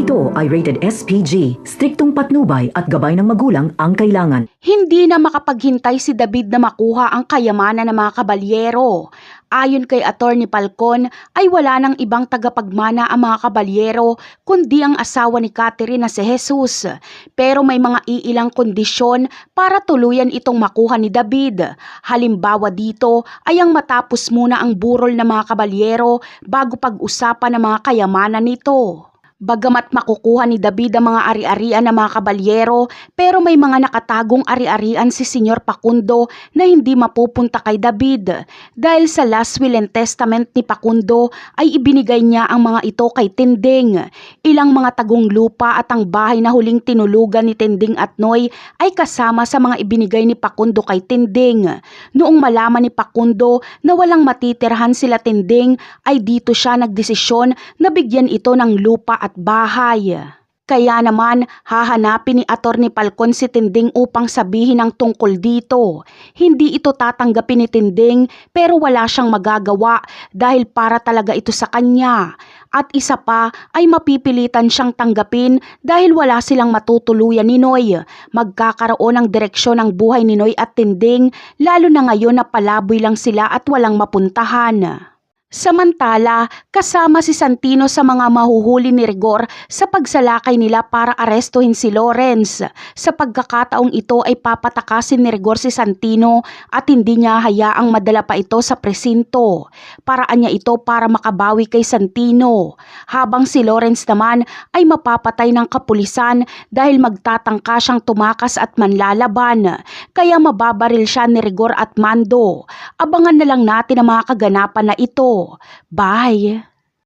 ito ay rated SPG. Striktong patnubay at gabay ng magulang ang kailangan. Hindi na makapaghintay si David na makuha ang kayamanan ng mga kabalyero. Ayon kay Atty. Falcon ay wala nang ibang tagapagmana ang mga kabalyero kundi ang asawa ni Catherine na si Jesus. Pero may mga iilang kondisyon para tuluyan itong makuha ni David. Halimbawa dito ay ang matapos muna ang burol ng mga kabalyero bago pag-usapan ng mga kayamanan nito. Bagamat makukuha ni David ang mga ari-arian ng mga kabalyero, pero may mga nakatagong ari-arian si Senyor Facundo na hindi mapupunta kay David. Dahil sa last will and testament ni Facundo ay ibinigay niya ang mga ito kay Tinding. Ilang mga tagong lupa at ang bahay na huling tinulugan ni Tinding at Noy ay kasama sa mga ibinigay ni Facundo kay Tinding. Noong malaman ni Facundo na walang matitirhan sila Tinding ay dito siya nagdesisyon na bigyan ito ng lupa at bahay. Kaya naman hahanapin ni Atty. Falcon si Tinding upang sabihin ang tungkol dito. Hindi ito tatanggapin ni Tinding pero wala siyang magagawa dahil para talaga ito sa kanya. At isa pa ay mapipilitan siyang tanggapin dahil wala silang matutuluyan ni Noy. Magkakaroon ng direksyon ng buhay ni Noy at Tinding lalo na ngayon na palaboy lang sila at walang mapuntahan. Samantala, kasama si Santino sa mga mahuhuli ni Rigor sa pagsalakay nila para arestuhin si Lawrence. Sa pagkakataong ito ay papatakasin ni Rigor si Santino at hindi niya hayaang madala pa ito sa presinto. Paraan niya ito para makabawi kay Santino. Habang si Lawrence naman ay mapapatay ng kapulisan dahil magtatangka siyang tumakas at manlalaban. Kaya mababaril siya ni Rigor at Mando. Abangan na lang natin ang mga kaganapan na ito. Bye!